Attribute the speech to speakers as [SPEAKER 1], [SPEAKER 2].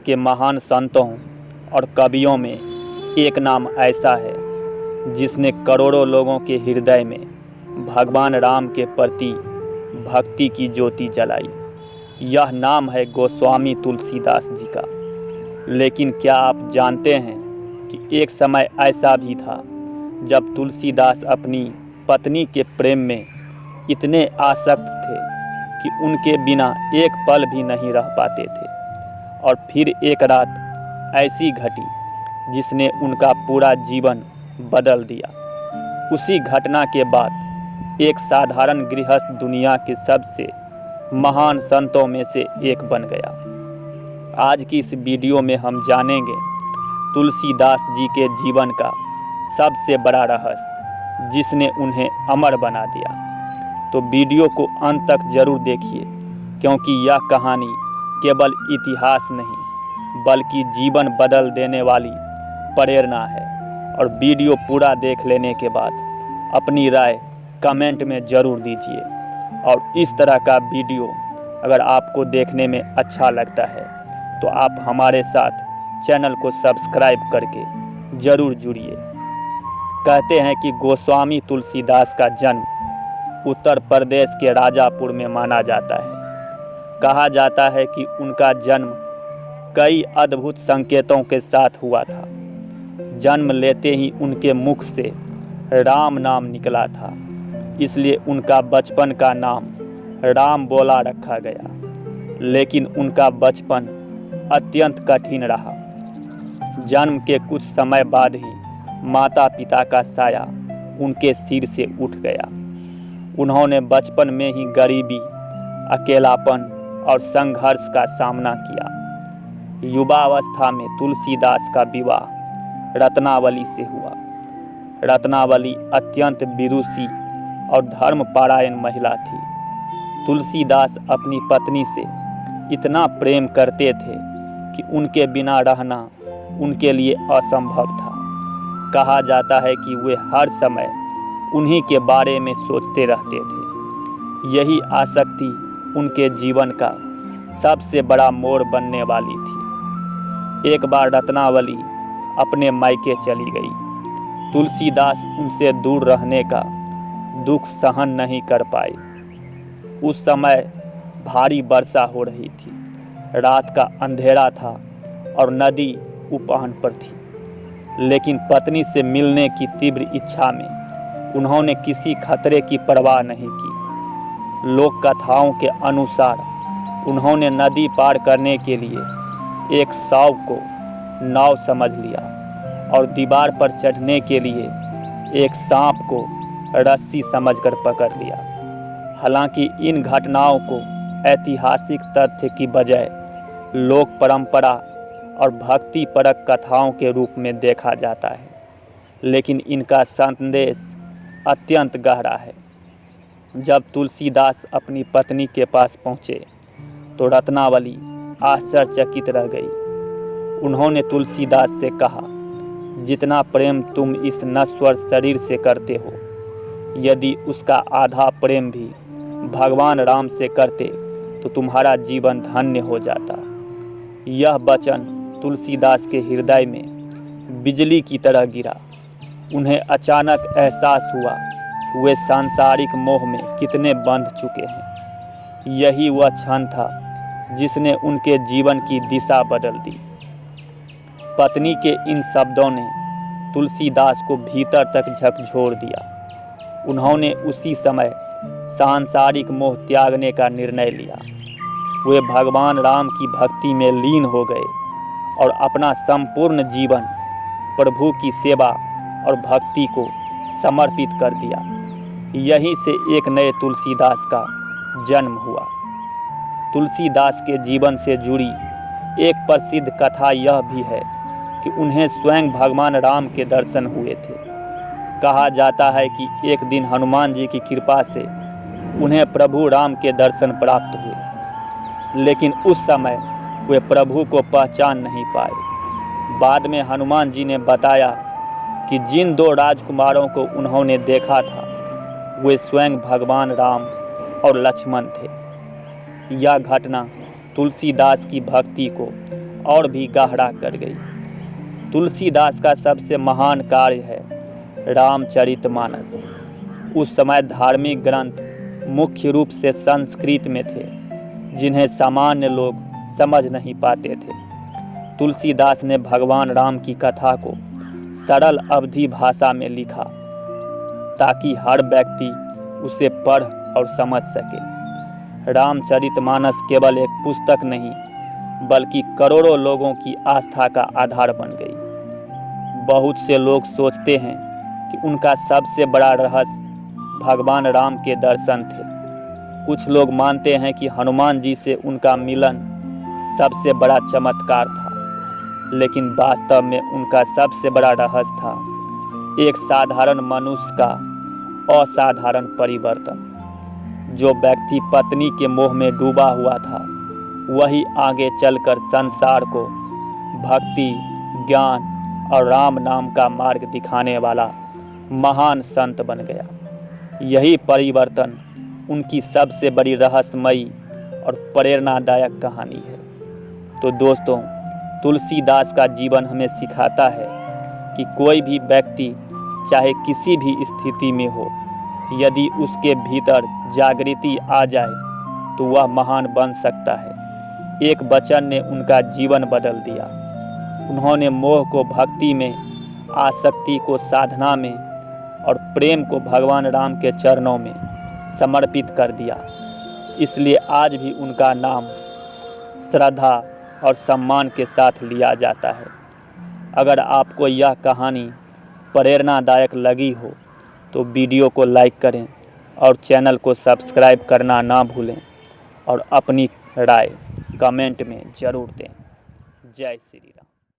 [SPEAKER 1] के महान संतों और कवियों में एक नाम ऐसा है जिसने करोड़ों लोगों के हृदय में भगवान राम के प्रति भक्ति की ज्योति जलाई। यह नाम है गोस्वामी तुलसीदास जी का। लेकिन क्या आप जानते हैं कि एक समय ऐसा भी था जब तुलसीदास अपनी पत्नी के प्रेम में इतने आसक्त थे कि उनके बिना एक पल भी नहीं रह पाते थे। और फिर एक रात ऐसी घटी जिसने उनका पूरा जीवन बदल दिया। उसी घटना के बाद एक साधारण गृहस्थ दुनिया के सबसे महान संतों में से एक बन गया। आज की इस वीडियो में हम जानेंगे तुलसीदास जी के जीवन का सबसे बड़ा रहस्य जिसने उन्हें अमर बना दिया। तो वीडियो को अंत तक जरूर देखिए, क्योंकि यह कहानी केवल इतिहास नहीं बल्कि जीवन बदल देने वाली प्रेरणा है। और वीडियो पूरा देख लेने के बाद अपनी राय कमेंट में ज़रूर दीजिए। और इस तरह का वीडियो अगर आपको देखने में अच्छा लगता है तो आप हमारे साथ चैनल को सब्सक्राइब करके ज़रूर जुड़िए। कहते हैं कि गोस्वामी तुलसीदास का जन्म उत्तर प्रदेश के राजापुर में माना जाता है। कहा जाता है कि उनका जन्म कई अद्भुत संकेतों के साथ हुआ था। जन्म लेते ही उनके मुख से राम नाम निकला था, इसलिए उनका बचपन का नाम राम बोला रखा गया। लेकिन उनका बचपन अत्यंत कठिन रहा। जन्म के कुछ समय बाद ही माता पिता का साया उनके सिर से उठ गया। उन्होंने बचपन में ही गरीबी, अकेलापन और संघर्ष का सामना किया। युवावस्था में तुलसीदास का विवाह रत्नावली से हुआ। रत्नावली अत्यंत विदुषी और धर्मपरायण महिला थी। तुलसीदास अपनी पत्नी से इतना प्रेम करते थे कि उनके बिना रहना उनके लिए असंभव था। कहा जाता है कि वे हर समय उन्हीं के बारे में सोचते रहते थे। यही आसक्ति उनके जीवन का सबसे बड़ा मोड़ बनने वाली थी। एक बार रत्नावली अपने मायके चली गई। तुलसीदास उनसे दूर रहने का दुख सहन नहीं कर पाए। उस समय भारी वर्षा हो रही थी, रात का अंधेरा था और नदी उफान पर थी। लेकिन पत्नी से मिलने की तीव्र इच्छा में उन्होंने किसी खतरे की परवाह नहीं की। लोक कथाओं के अनुसार उन्होंने नदी पार करने के लिए एक शव को नाव समझ लिया और दीवार पर चढ़ने के लिए एक सांप को रस्सी समझकर पकड़ लिया। हालांकि इन घटनाओं को ऐतिहासिक तथ्य की बजाय लोक परंपरा और भक्तिपरक कथाओं के रूप में देखा जाता है, लेकिन इनका संदेश अत्यंत गहरा है। जब तुलसीदास अपनी पत्नी के पास पहुँचे तो रत्नावली आश्चर्यचकित रह गई। उन्होंने तुलसीदास से कहा, जितना प्रेम तुम इस नश्वर शरीर से करते हो, यदि उसका आधा प्रेम भी भगवान राम से करते तो तुम्हारा जीवन धन्य हो जाता। यह वचन तुलसीदास के हृदय में बिजली की तरह गिरा। उन्हें अचानक एहसास हुआ कि वे सांसारिक मोह में कितने बंध चुके हैं। यही वह क्षण था जिसने उनके जीवन की दिशा बदल दी। पत्नी के इन शब्दों ने तुलसीदास को भीतर तक झकझोर दिया। उन्होंने उसी समय सांसारिक मोह त्यागने का निर्णय लिया। वे भगवान राम की भक्ति में लीन हो गए और अपना संपूर्ण जीवन प्रभु की सेवा और भक्ति को समर्पित कर दिया। यहीं से एक नए तुलसीदास का जन्म हुआ। तुलसीदास के जीवन से जुड़ी एक प्रसिद्ध कथा यह भी है कि उन्हें स्वयं भगवान राम के दर्शन हुए थे। कहा जाता है कि एक दिन हनुमान जी की कृपा से उन्हें प्रभु राम के दर्शन प्राप्त हुए, लेकिन उस समय वे प्रभु को पहचान नहीं पाए। बाद में हनुमान जी ने बताया कि जिन दो राजकुमारों को उन्होंने देखा था वे स्वयं भगवान राम और लक्ष्मण थे। यह घटना तुलसीदास की भक्ति को और भी गहरा कर गई। तुलसीदास का सबसे महान कार्य है रामचरितमानस। उस समय धार्मिक ग्रंथ मुख्य रूप से संस्कृत में थे, जिन्हें सामान्य लोग समझ नहीं पाते थे। तुलसीदास ने भगवान राम की कथा को सरल अवधी भाषा में लिखा ताकि हर व्यक्ति उसे पढ़ और समझ सके। रामचरितमानस केवल एक पुस्तक नहीं, बल्कि करोड़ों लोगों की आस्था का आधार बन गई। बहुत से लोग सोचते हैं कि उनका सबसे बड़ा रहस्य भगवान राम के दर्शन थे। कुछ लोग मानते हैं कि हनुमान जी से उनका मिलन सबसे बड़ा चमत्कार था, लेकिन वास्तव में उनका सबसे बड़ा रहस्य था एक साधारण मनुष्य का असाधारण परिवर्तन। जो व्यक्ति पत्नी के मोह में डूबा हुआ था, वही आगे चलकर संसार को भक्ति, ज्ञान और राम नाम का मार्ग दिखाने वाला महान संत बन गया। यही परिवर्तन उनकी सबसे बड़ी रहस्यमयी और प्रेरणादायक कहानी है। तो दोस्तों, तुलसीदास का जीवन हमें सिखाता है कि कोई भी व्यक्ति चाहे किसी भी स्थिति में हो, यदि उसके भीतर जागृति आ जाए तो वह महान बन सकता है। एक वचन ने उनका जीवन बदल दिया। उन्होंने मोह को भक्ति में, आसक्ति को साधना में और प्रेम को भगवान राम के चरणों में समर्पित कर दिया। इसलिए आज भी उनका नाम श्रद्धा और सम्मान के साथ लिया जाता है। अगर आपको यह कहानी प्रेरणादायक लगी हो तो वीडियो को लाइक करें और चैनल को सब्सक्राइब करना ना भूलें और अपनी राय कमेंट में ज़रूर दें। जय श्री राम।